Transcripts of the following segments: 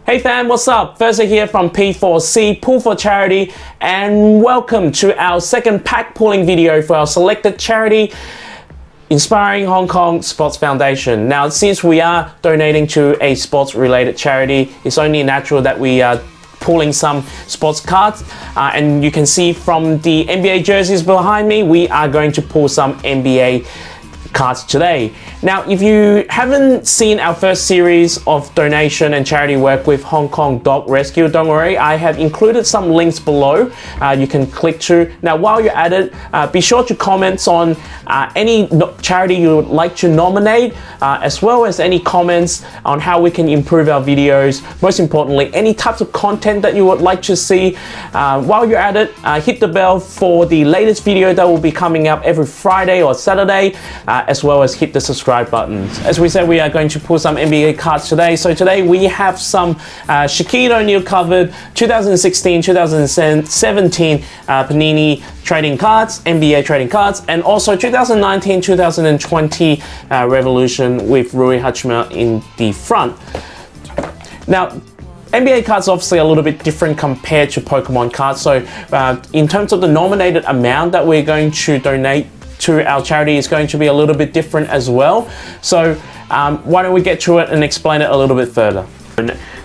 Hey fam, what's up? Thursday here from P4C, Pool for Charity, and welcome to our second pack pooling video for our selected charity, InspiringHK Sports Foundation. Now, since we are donating to a sports-related charity, it's only natural that we are pulling some sports cards, and you can see from the NBA jerseys behind me, we are going to pull some NBA cards today. Now, if you haven't seen our first series of donation and charity work with Hong Kong Dog Rescue, don't worry, I have included some links below you can click to. Now, while you're at it, be sure to comment on any charity you would like to nominate, as well as any comments on how we can improve our videos. Most importantly, any types of content that you would like to see. While you're at it, hit the bell for the latest video that will be coming up every Friday or Saturday, as well as hit the subscribe buttons. As we said, we are going to pull some NBA cards today. So today we have some Shaquille O'Neal covered 2016, 2017 Panini trading cards, NBA trading cards, and also 2019, 2020 Revolution with Rui Hachimura in the front. Now, NBA cards are obviously a little bit different compared to Pokemon cards. So in terms of the nominated amount that we're going to donate to our charity is going to be a little bit different as well. So why don't we get to it and explain it a little bit further.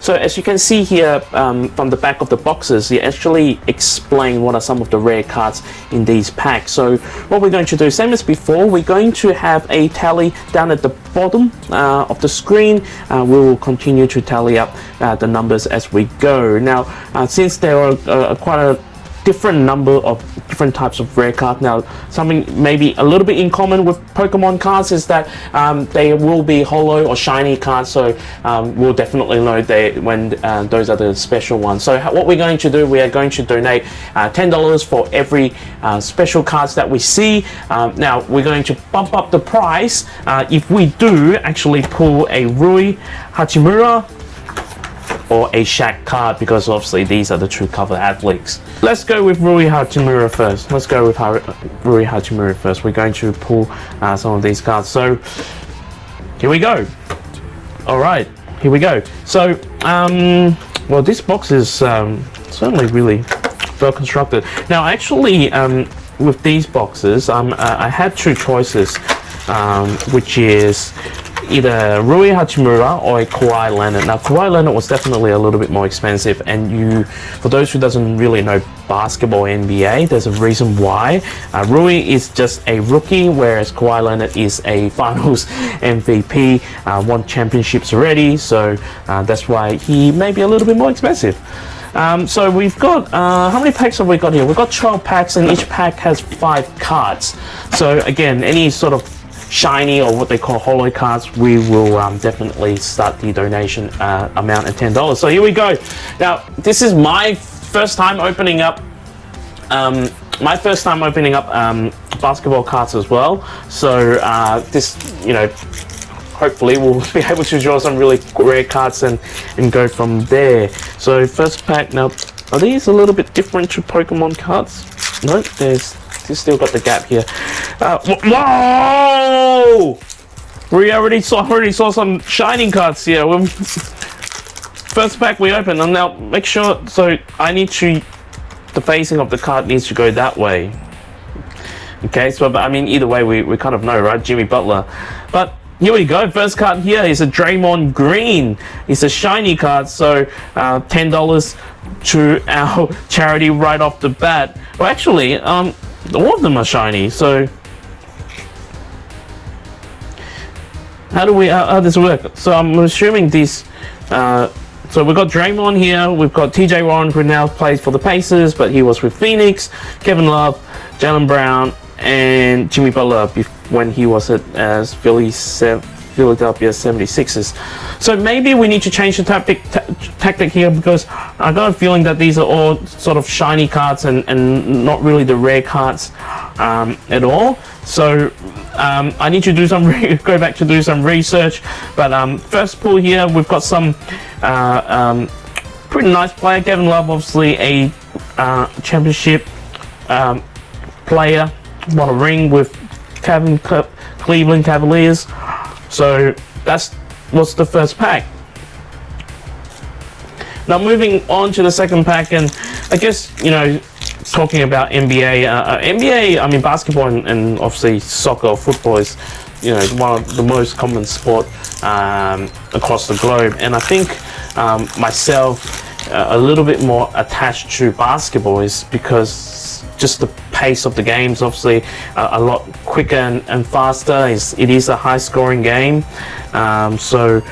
So as you can see here from the back of the boxes, you actually explain what are some of the rare cards in these packs. So what we're going to do, same as before, we're going to have a tally down at the bottom of the screen. We will continue to tally up the numbers as we go. Now, since there are quite a different number of different types of rare cards. Now, something maybe a little bit in common with Pokemon cards is that they will be holo or shiny cards, so we'll definitely know when those are the special ones. So what we're going to do, we are going to donate $10 for every special cards that we see. Now, we're going to bump up the price if we do actually pull a Rui Hachimura or a SHAQ card, because obviously these are the true cover athletes. Let's go with Rui Hachimura first. Rui Hachimura first. We're going to pull some of these cards. So here we go. All right, here we go. So well, this box is certainly really well constructed. Now, actually, with these boxes, I had two choices, which is either Rui Hachimura or a Kawhi Leonard. Now, Kawhi Leonard was definitely a little bit more expensive, and for those who doesn't really know basketball NBA, there's a reason why. Rui is just a rookie, whereas Kawhi Leonard is a Finals MVP, won championships already, so that's why he may be a little bit more expensive. So we've got, how many packs have we got here? We've got 12 packs, and each pack has 5 cards. So again, any sort of shiny or what they call holo cards, we will definitely start the donation amount at $10. So here we go. Now, this is my first time opening up basketball cards as well. So this, hopefully we'll be able to draw some really rare cards and go from there. So first pack. Now, are these a little bit different to Pokemon cards? No, there's still got the gap here. Whoa! We already saw some shining cards here. First pack we open, and now make sure. So the facing of the card needs to go that way. Okay, so but I mean either way we kind of know, right? Jimmy Butler. But here we go. First card here is a Draymond Green. It's a shiny card, so $10 to our charity right off the bat. Well, actually, all of them are shiny. So how does this work? So I'm assuming these. So we've got Draymond here. We've got TJ Warren, who now plays for the Pacers, but he was with Phoenix. Kevin Love, Jaylen Brown, and Jimmy Butler when he was at Philadelphia 76ers. So maybe we need to change the tactic here, because I got a feeling that these are all sort of shiny cards and not really the rare cards at all. So I need to do go back to do some research. But first pull here, we've got some pretty nice player. Kevin Love, obviously a championship player, won a ring with Cleveland Cavaliers. So that's what's the first pack. Now moving on to the second pack, and I guess, you know, talking about NBA, NBA, I mean basketball and obviously soccer or football is, you know, one of the most common sport across the globe, and I think myself a little bit more attached to basketball is because just the pace of the game's obviously a lot quicker and faster. It is a high scoring game, so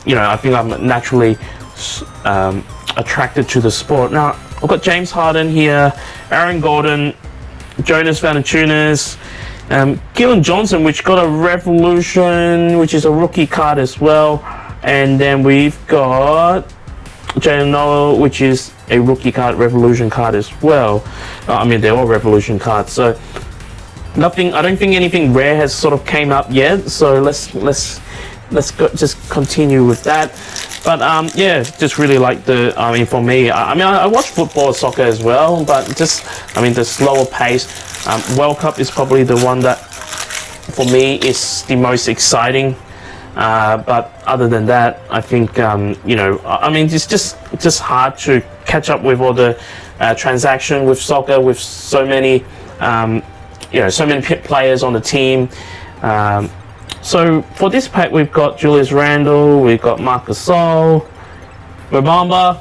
you know, I think I'm naturally attracted to the sport. Now I've got James Harden here, Aaron Gordon, Jonas Valanciunas, Gillen Johnson, which got a Revolution, which is a rookie card as well, and then we've got Jalen Noel, which is a rookie card, Revolution card as well. I mean, they're all Revolution cards, so nothing. I don't think anything rare has sort of came up yet. So let's go, just continue with that. But yeah, just really like the. I mean, for me, I watch football, soccer as well, but just, I mean, the slower pace. World Cup is probably the one that, for me, is the most exciting. But other than that, I think you know, I mean, it's just hard to catch up with all the transaction with soccer, with so many, you know, so many players on the team. So for this pack, we've got Julius Randle, we've got Marc Gasol, Mbamba,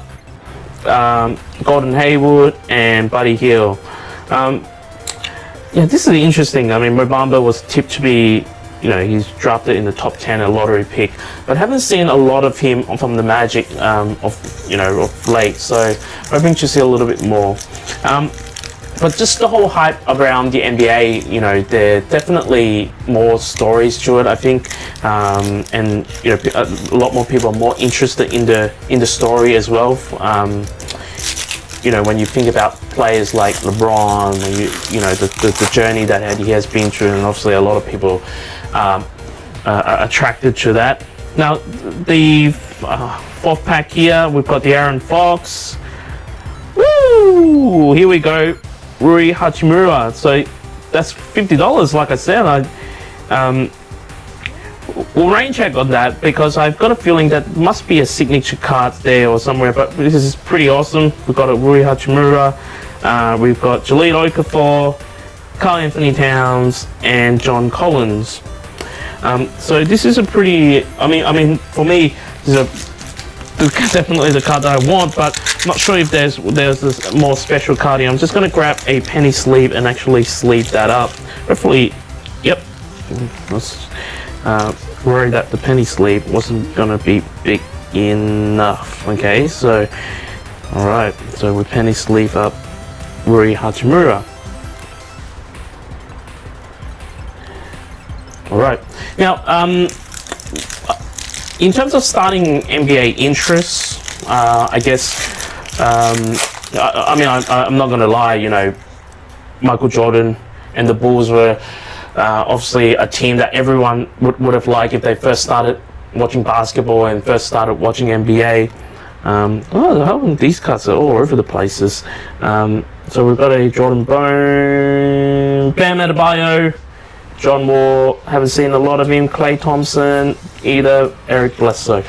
Gordon Hayward, and Buddy Hield. Yeah, this is interesting. I mean, Mbamba was tipped to be, you know, he's drafted in the top 10, a lottery pick, but haven't seen a lot of him from the Magic of, you know, of late. So hoping to see a little bit more. But just the whole hype around the NBA, you know, there are definitely more stories to it, I think, and you know, a lot more people are more interested in the story as well. You know, when you think about players like LeBron, and you know, the journey that he has been through, and obviously a lot of people are attracted to that. Now, the fourth pack here, we've got the Aaron Fox. Woo! Here we go. Rui Hachimura. So that's $50, like I said. We'll rain check on that because I've got a feeling that must be a signature card there or somewhere, but this is pretty awesome. We've got a Rui Hachimura, we've got Jahlil Okafor, Karl Anthony Towns, and John Collins. So this is a pretty, I mean for me, this is definitely the card that I want, but I'm not sure if there's this more special card here. I'm just going to grab a penny sleeve and actually sleeve that up. Hopefully, yep. I was worried that the penny sleeve wasn't going to be big enough. Okay, so alright, so we penny sleeve up Rui Hachimura. Alright, now in terms of starting NBA interests, I guess, I mean, I'm not going to lie, you know, Michael Jordan and the Bulls were obviously a team that everyone would have liked if they first started watching basketball and first started watching NBA. Oh, these cards are all over the places. So we've got a Jordan Bone, Bam Adebayo, John Wall, haven't seen a lot of him, Klay Thompson, either, Eric Bledsoe.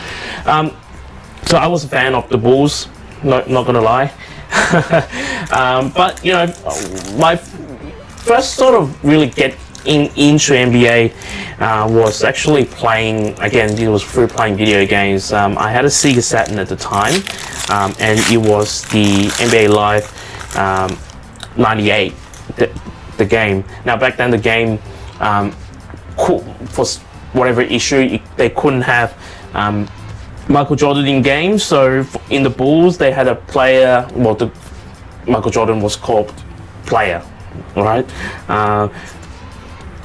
So I was a fan of the Bulls, not gonna lie. But you know, my first sort of really get into NBA was actually playing, again, it was through playing video games. I had a Sega Saturn at the time, and it was the NBA Live 98, the game. Now back then the game, for whatever issue, they couldn't have Michael Jordan in games, so in the Bulls they had a player, well, Michael Jordan was called player, alright?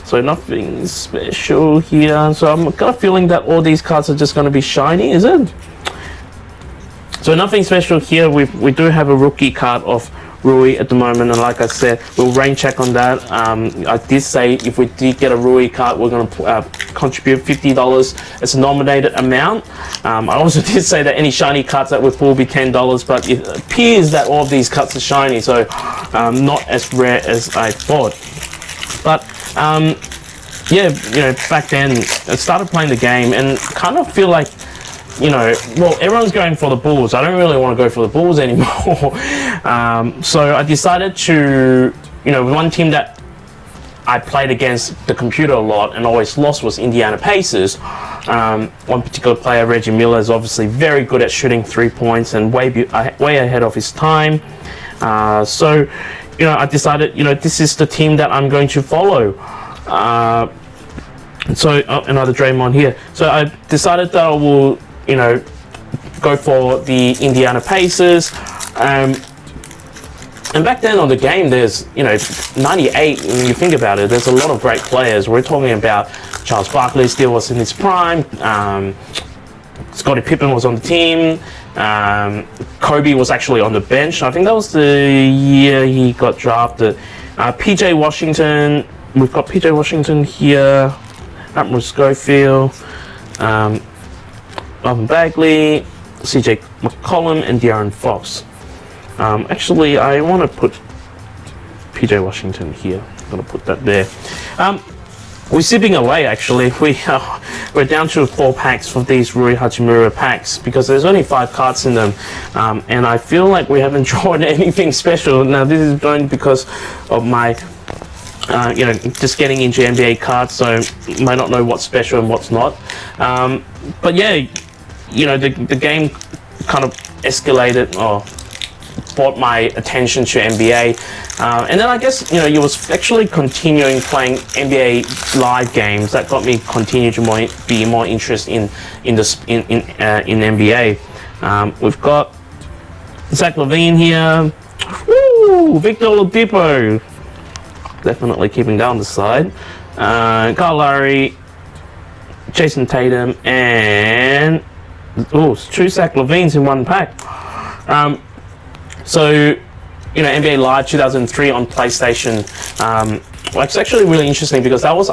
So nothing special here, so I'm kind of feeling that all these cards are just going to be shiny, is it? So nothing special here. We do have a rookie card of Rui at the moment, and like I said, we'll rain check on that. I did say if we did get a Rui card, we're going to contribute $50 as a nominated amount. I also did say that any shiny cards that we pull will be $10, but it appears that all of these cards are shiny, so not as rare as I thought. But yeah, you know, back then I started playing the game and kind of feel like you know, well, everyone's going for the Bulls. I don't really want to go for the Bulls anymore. So I decided to, you know, one team that I played against the computer a lot and always lost was Indiana Pacers. One particular player, Reggie Miller, is obviously very good at shooting 3 points and way ahead of his time. So, you know, I decided, you know, this is the team that I'm going to follow. So another Draymond here. So I decided that I will, you know, go for the Indiana Pacers. And back then on the game, there's, you know, 98, when you think about it, there's a lot of great players. We're talking about Charles Barkley still was in his prime. Scottie Pippen was on the team. Kobe was actually on the bench. I think that was the year he got drafted. PJ Washington, we've got PJ Washington here. Admiral Schofield, Marvin Bagley, CJ McCollum, and De'Aaron Fox. Actually, I want to put PJ Washington here. I'm going to put that there. We're zipping away, actually. We're down to 4 packs for these Rui Hachimura packs because there's only 5 cards in them. And I feel like we haven't drawn anything special. Now, this is going because of my, you know, just getting into NBA cards, so you might not know what's special and what's not. But yeah, you know, the game kind of escalated or brought my attention to NBA, and then I guess, you know, it was actually continuing playing NBA live games that got me continue to be more interested in NBA. We've got Zach LaVine here. Woo! Victor Oladipo, definitely keeping down the side. Kyle Lowry, Jason Tatum, and 2 Zach LaVines in 1 pack. So, you know, NBA Live 2003 on PlayStation. Well, it's actually really interesting because that was,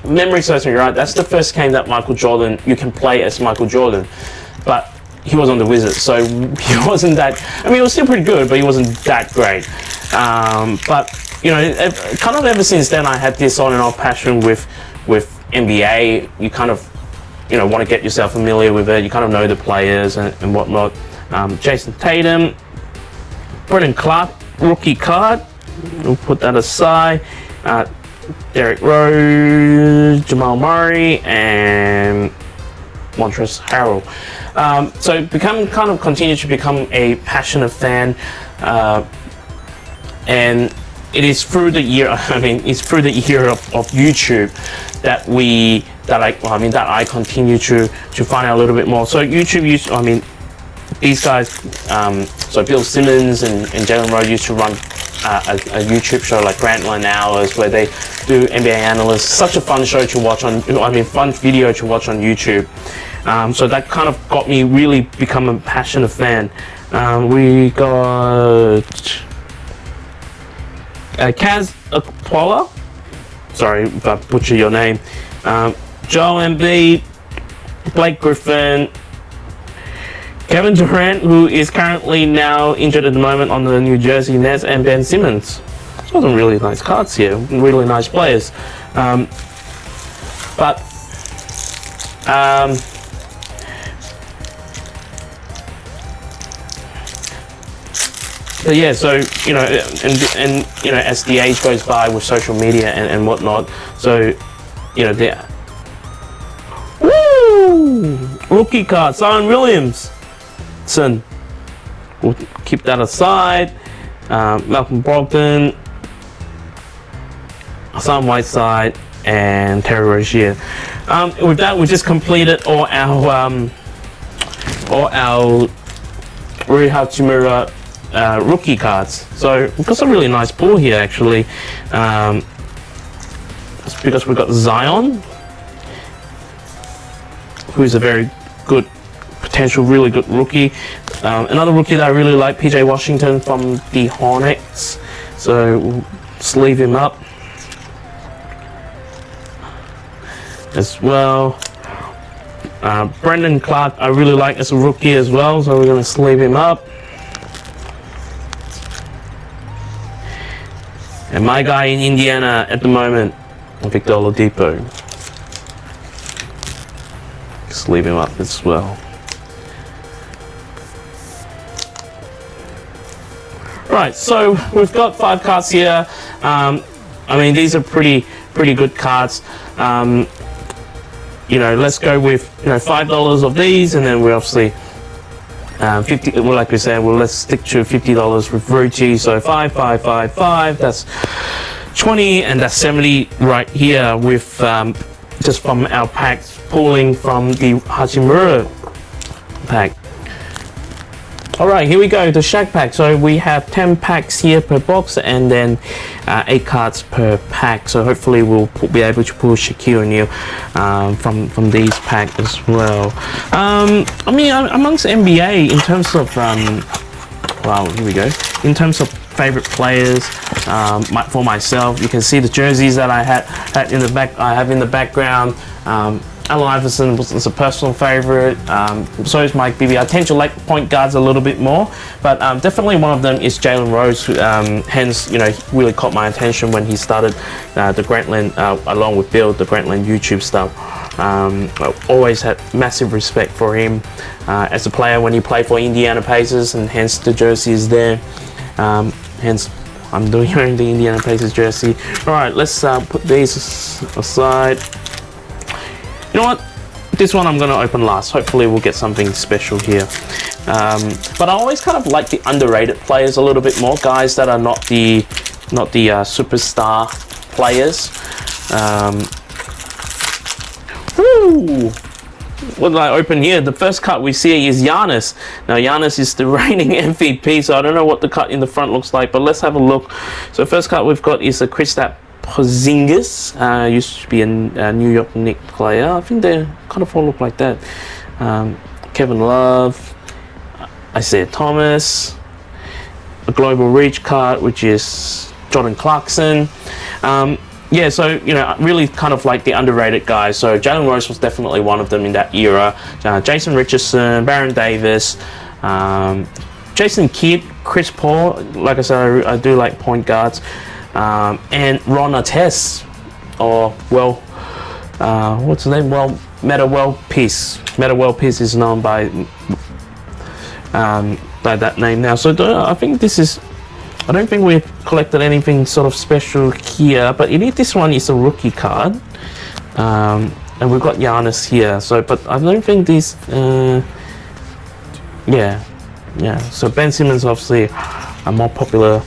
memory serves me right, that's the first game that Michael Jordan, you can play as Michael Jordan, but he was on the Wizards, so he wasn't that, I mean, he was still pretty good, but he wasn't that great. But, you know, kind of ever since then, I had this on and off passion with NBA. You kind of, you know, want to get yourself familiar with it. You kind of know the players and whatnot. Jason Tatum, Brendan Clark, rookie card. We'll put that aside. Derrick Rose, Jamal Murray, and Montrezl Harrell. So continue to become a passionate fan, and it is through the year. I mean, it's through the year of YouTube that I continue to find out a little bit more. So YouTube, I mean, these guys, so Bill Simmons and Jalen Rose used to run a YouTube show like Grantline Hours where they do NBA analysts. Such a fun show to watch fun video to watch on YouTube. So that kind of got me really become a passionate fan. We got Kaz Akpola. Sorry if I butcher your name. Joel Embiid, Blake Griffin, Kevin Durant, who is currently now injured at the moment on the New Jersey Nets, and Ben Simmons. Some really nice cards here, really nice players. But yeah, so, you know, and you know, as the age goes by with social media and whatnot, so, you know, there. Woo! Rookie card, Zion Williamson. We'll keep that aside. Malcolm Brogdon, Hassan Whiteside, and Terry Rozier. With that, we just completed all our Rui Hachimura rookie cards. So we've got some really nice pool here, actually. It's because we've got Zion, who's a very good potential, really good rookie. Another rookie that I really like, PJ Washington from the Hornets. So we'll sleeve him up as well. Brendan Clark, I really like as a rookie as well, so we're going to sleeve him up. And my guy in Indiana at the moment, Victor Oladipo. Sleeve him up as well. Right, so we've got 5 cards here. I mean, these are pretty good cards. You know, let's go with, you know, $5 of these, and then we obviously 50. Well, like we said, well, let's stick to $50 with RUI. So 5, 5, 5, 5. That's 20, and that's 70 right here with just from our packs pulling from the Hachimura pack. Alright, here we go, the SHAQ pack. So we have 10 packs here per box, and then 8 cards per pack. So hopefully we'll be able to pull Shaquille O'Neal from these packs as well. I mean, amongst NBA, in terms of well, here we go. In terms of favorite players, for myself, you can see the jerseys that I had in the back. I have in the background. Allen Iverson was a personal favorite. So is Mike Bibby. I tend to like point guards a little bit more, but definitely one of them is Jalen Rose. Hence, you know, he really caught my attention when he started the Grantland, along with Bill, the Grantland YouTube stuff. I always had massive respect for him as a player when he played for Indiana Pacers, and hence the jersey is there. Hence, I'm wearing the Indiana Pacers jersey. All right, let's put these aside. You know what? This one I'm going to open last. Hopefully we'll get something special here. But I always kind of like the underrated players a little bit more. Guys that are not the superstar players. Woo! What did I open here? The first card we see is Giannis. Now Giannis is the reigning MVP, so I don't know what the card in the front looks like, but let's have a look. So first card we've got is a Kristaps Porzingis. Used to be a New York Knicks player. I think they kind of all look like that. Kevin Love, Isaiah Thomas, a Global Reach card, which is Jordan Clarkson. Yeah, so, you know, really kind of like the underrated guys. So Jalen Rose was definitely one of them in that era. Jason Richardson, Baron Davis, Jason Kidd, Chris Paul. Like I said, I do like point guards. And Ron Artest, or what's his name? Well, Metta World Peace. Metta World Peace is known by that name now. So I think this is. I don't think we've collected anything sort of special here, but this one is a rookie card, and we've got Giannis here. So, but I don't think these. Yeah. So Ben Simmons obviously a more popular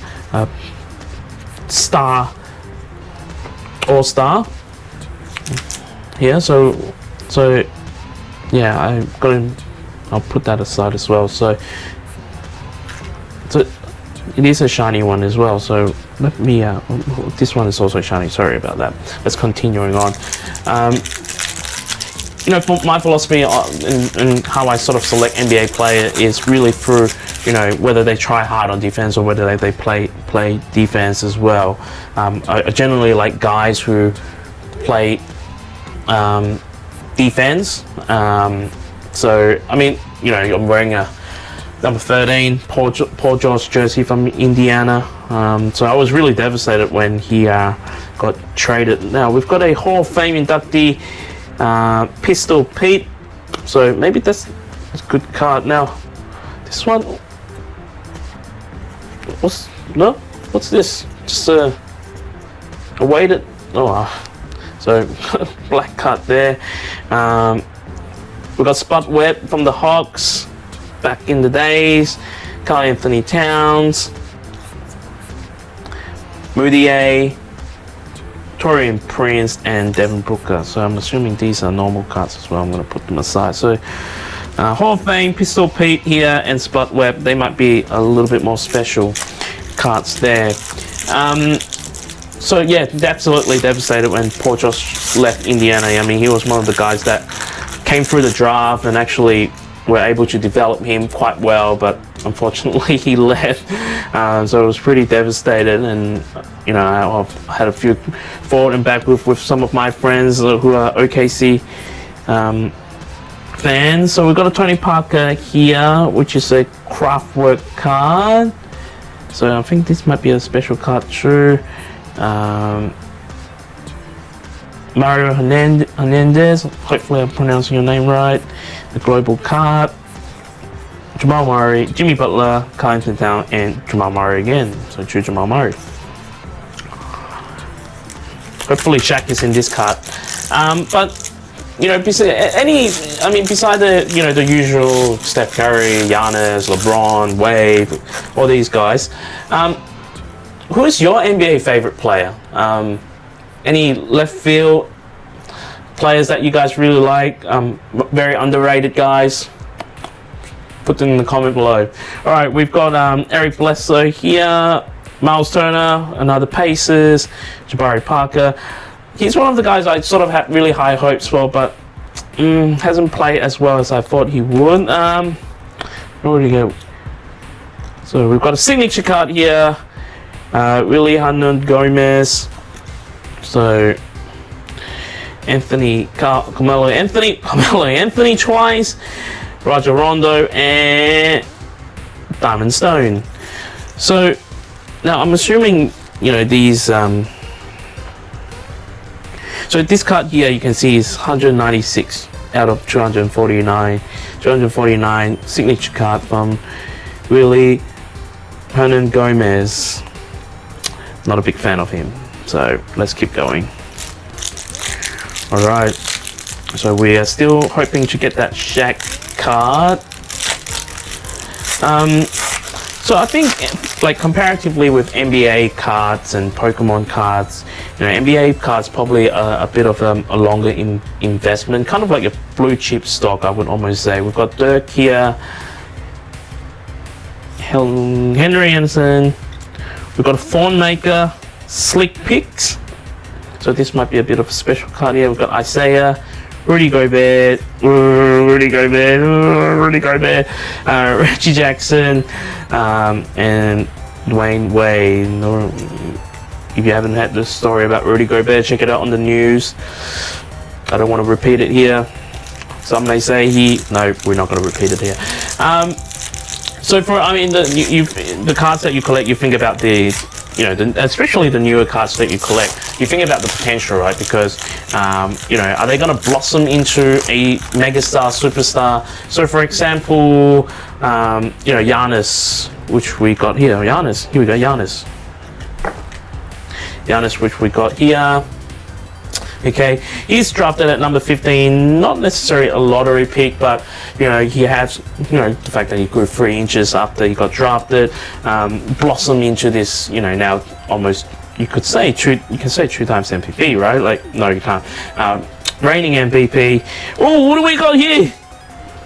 all-star here. So yeah, I'll put that aside as well. So it is a shiny one as well, so let me this one is also shiny, sorry about that. Let's continuing on. You know, for my philosophy and how I sort of select NBA player is really through, you know, whether they try hard on defense or whether they play defense as well. I generally like guys who play defense. So I mean, you know, I'm wearing a number 13 Paul George jersey from Indiana. So I was really devastated when he got traded. Now we've got a Hall of Fame inductee, Pistol Pete. So maybe that's a good card. Now this one, what's this? Just a weighted. So black card there. We've got Spud Webb from the Hawks. Back in the days, Karl Anthony Towns, Moutier, Taurean Prince, and Devin Booker. So I'm assuming these are normal cards as well. I'm going to put them aside. So Hall of Fame, Pistol Pete here, and Spud Webb. They might be a little bit more special cards there. So yeah, absolutely devastated when Paul George left Indiana. I mean, he was one of the guys that came through the draft and actually were able to develop him quite well, but unfortunately he left. So I was pretty devastated, and you know, I had a few forward and back with some of my friends who are OKC fans. So we've got a Tony Parker here, which is a Craftwork card. So I think this might be a special card too. Mario Hernandez, hopefully I'm pronouncing your name right. The global card. Jamal Murray, Jimmy Butler, Carlton Town, and Jamal Murray again. So choose Jamal Murray. Hopefully Shaq is in this card. But you know, besides the the usual Steph Curry, Giannis, LeBron, Wade, all these guys, who is your NBA favorite player? Any left field players that you guys really like? Very underrated guys? Put them in the comment below. All right, we've got Eric Bledsoe here, Miles Turner, another Pacers, Jabari Parker. He's one of the guys I sort of had really high hopes for, but hasn't played as well as I thought he would. Where did he go? So we've got a signature card here, Willie Hernangomez. So Carmelo Anthony twice, Rajon Rondo, and Diamond Stone. So now I'm assuming these. So this card here you can see is 196 out of 249. 249 signature card from Willie Hernangomez. Not a big fan of him. So let's keep going. Alright. So we are still hoping to get that Shaq card. So I think, like, comparatively with NBA cards and Pokemon cards, NBA cards probably a bit of a longer investment, kind of like a blue chip stock, I would almost say. We've got Dirk here, Henry Anderson, we've got a Thornmaker, Slick Picks. So this might be a bit of a special card here. We've got Isaiah, Rudy Gobert, Reggie Jackson, and Dwayne Wade. If you haven't had the story about Rudy Gobert, check it out on the news. I don't want to repeat it here. Some may say no, we're not going to repeat it here. So the cards that you collect, you think about especially the newer cards that you collect, you think about the potential, right? Because, are they going to blossom into a megastar, superstar? So, for example, Giannis, which we got here. Giannis, which we got here. Okay, he's drafted at number 15, not necessarily a lottery pick, but he has the fact that he grew 3 inches after he got drafted, blossomed into this now almost you can say 2 times MVP, right? Like, no, you can't. Reigning MVP. Oh, what do we got here?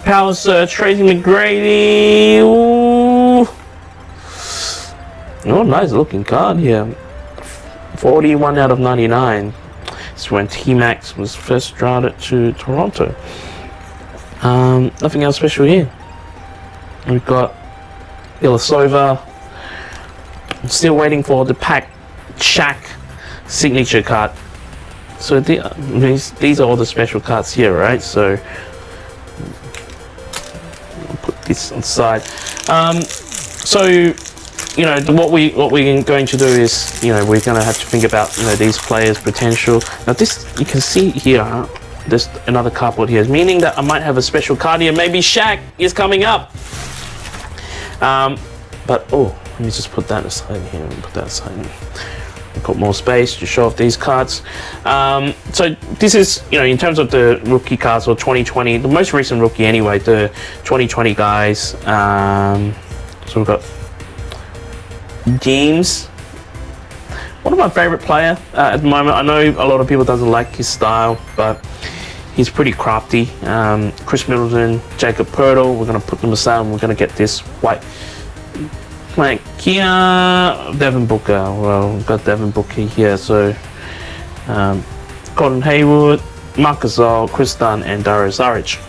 Power Search, Tracy McGrady. Ooh. Oh, nice looking card here. 41 out of 99. It's when T-Max was first drafted to Toronto. Nothing else special here. We've got Ilyasova. I'm still waiting for the Shaq signature card. So these are all the special cards here, right? So I'll put this on the side. What we're going to do is, we're going to have to think about, these players' potential. Now this, you can see here, there's another cardboard here, meaning that I might have a special card here. Maybe Shaq is coming up. Let me just put that aside here and put that aside. I've got more space to show off these cards. So this is, in terms of the rookie cards or 2020, the most recent rookie anyway, the 2020 guys. So we've got James, one of my favorite player at the moment. I know a lot of people doesn't like his style, but he's pretty crafty. Chris Middleton, Jacob Poeltl, we're going to put them aside and we're going to get this white flank here. Devin Booker, well, we've got Devin Booker here, so Gordon Hayward, Marc Gasol, Chris Dunn, and Dario Saric.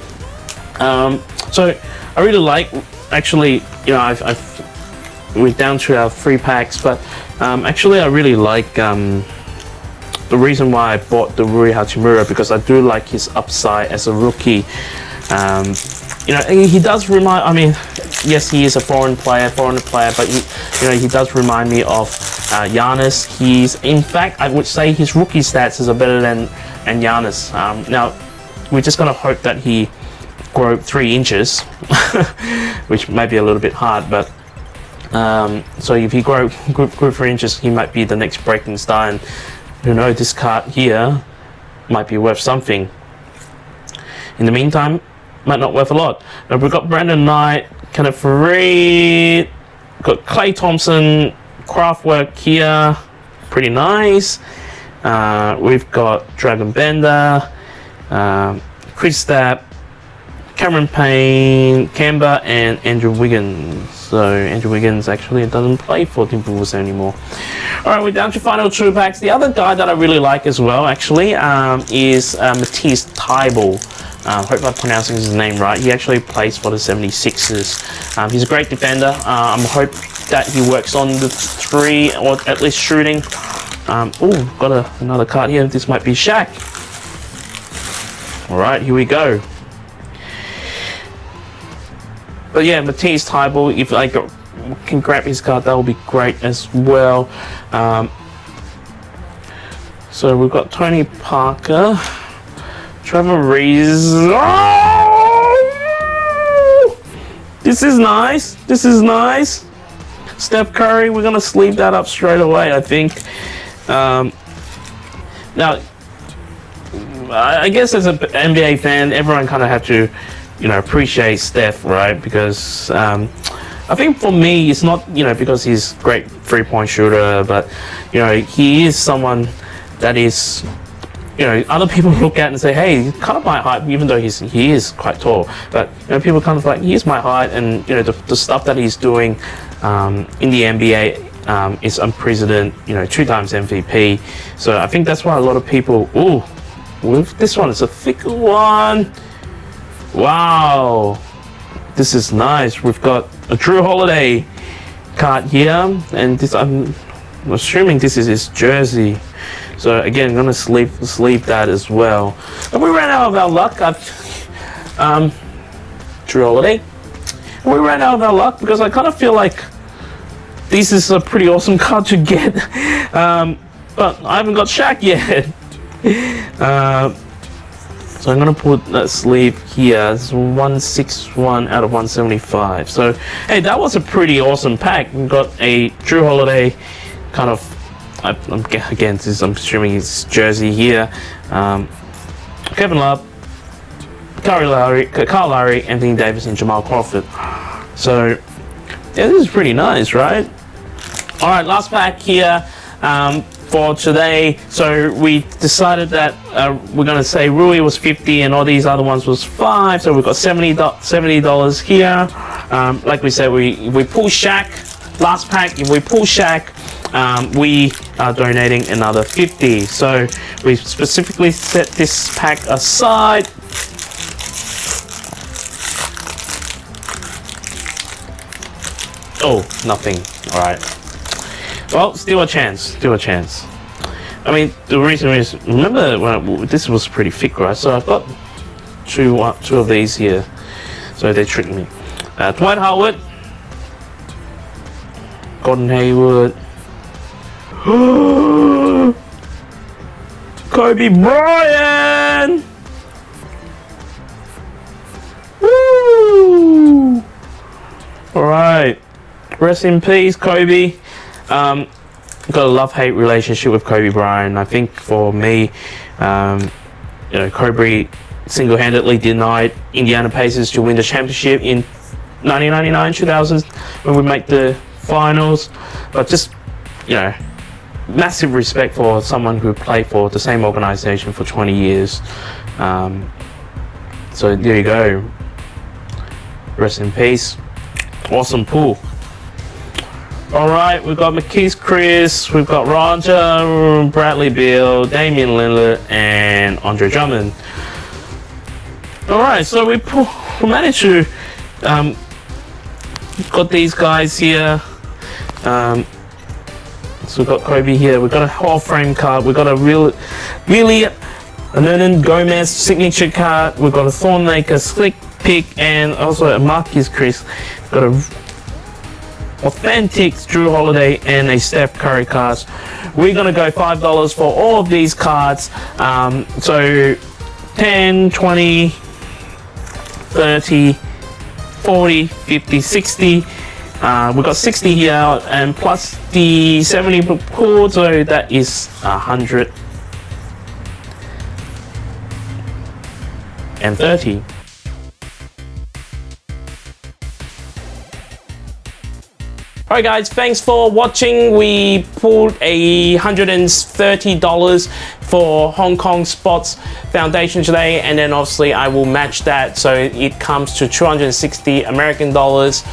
So I really like, actually, we're down to our 3 packs, but actually I really like the reason why I bought the Rui Hachimura, because I do like his upside as a rookie. He does remind, yes, he is a foreign player, but he does remind me of Giannis. In fact, I would say his rookie stats is better than Giannis. Now we're just gonna hope that he grow 3 inches, which may be a little bit hard, but so if he grew 3 inches, he might be the next breaking star, and you know, this card here might be worth something. In the meantime, might not worth a lot. Now we've got Brandon Knight, Kenneth Reed, got Clay Thompson, Craftwork here, pretty nice. We've got Dragon Bender, Chris Stapp, Cameron Payne, Kemba, and Andrew Wiggins. So Andrew Wiggins actually doesn't play for Timberwolves anymore. Alright, we're down to final 2 packs. The other guy that I really like as well actually is Matisse Thybulle. Hope I'm pronouncing his name right. He actually plays for the 76ers. He's a great defender. I hope that he works on the 3 or at least shooting. Oh, got another card here. This might be SHAQ. Alright, here we go. But yeah, Matisse Thybulle, if I can grab his card, that will be great as well. So we've got Tony Parker, Trevor Reeves. Oh! This is nice. This is nice. Steph Curry, we're gonna sleeve that up straight away, I think. Now, I guess as an NBA fan, everyone kind of have to, you know, appreciate Steph, right? Because I think for me, it's not, you know, because he's a great 3-point shooter, but, you know, he is someone that is, you know, other people look at and say, hey, he's kind of my height, even though he is quite tall. But, you know, people kind of like, he's my height, and, you know, the stuff that he's doing in the NBA is unprecedented, you know, 2 times MVP. So I think that's why a lot of people, ooh, this one is a thicker one. Wow, this is nice. We've got a Drew Holiday card here, and this, I'm assuming this is his jersey. So again, I'm gonna sleeve that as well. And we ran out of our luck. Drew Holiday. And we ran out of our luck because I kind of feel like this is a pretty awesome card to get, but I haven't got SHAQ yet. So I'm gonna put that sleeve here. It's 161 out of 175. So hey, that was a pretty awesome pack. We've got a Drew Holiday kind of, again, I'm assuming his jersey here. Kevin Love, Kyle Lowry, Anthony Davis, and Jamal Crawford. So yeah, this is pretty nice, right? All right, last pack here. For today, so we decided that we're going to say Rui was 50 and all these other ones was 5, so we've got $70 here. Like we said, we pull SHAQ last pack. If we pull SHAQ, we are donating another 50. So we specifically set this pack aside. Oh, nothing. All right. Well, still a chance. I mean, the reason is, remember when this was pretty thick, right? So I've got two of these here. So they tricked me. Dwight Howard, Gordon Hayward, Kobe Bryant. Woo! All right. Rest in peace, Kobe. Got a love-hate relationship with Kobe Bryant. I think for me, you know, Kobe single-handedly denied Indiana Pacers to win the championship in 1999, 2000 when we make the finals. But just, you know, massive respect for someone who played for the same organization for 20 years. So there you go. Rest in peace. Awesome pull. Alright, we've got McKees Chris, we've got Roger, Bradley Beal, Damian Lillard, and Andre Drummond. Alright, so we managed to got these guys here. So we've got Kobe here, we've got a Hall of Fame card, we've got a really Hernan Gomez signature card, we've got a Thornmaker slick pick, and also a Marquise Chris. We've got a authentic Drew Holiday and a Steph Curry cards. We're gonna go $5 for all of these cards. So 10, 20, $30, 30, 40, 50, 60. We've got 60 here, and plus the 70 per pool, so that is 130. Alright guys, thanks for watching. We pulled $130 for Hong Kong Sports Foundation today, and then obviously I will match that, so it comes to 260 American dollars.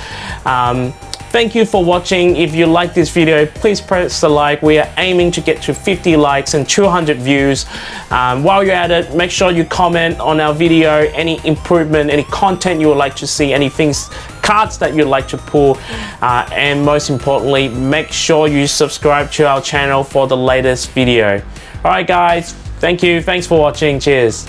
Thank you for watching. If you like this video, please press the like. We are aiming to get to 50 likes and 200 views. While you're at it, make sure you comment on our video, any improvement, any content you would like to see, any things, cards that you'd like to pull, and most importantly, make sure you subscribe to our channel for the latest video. Alright guys, thank you, thanks for watching, cheers.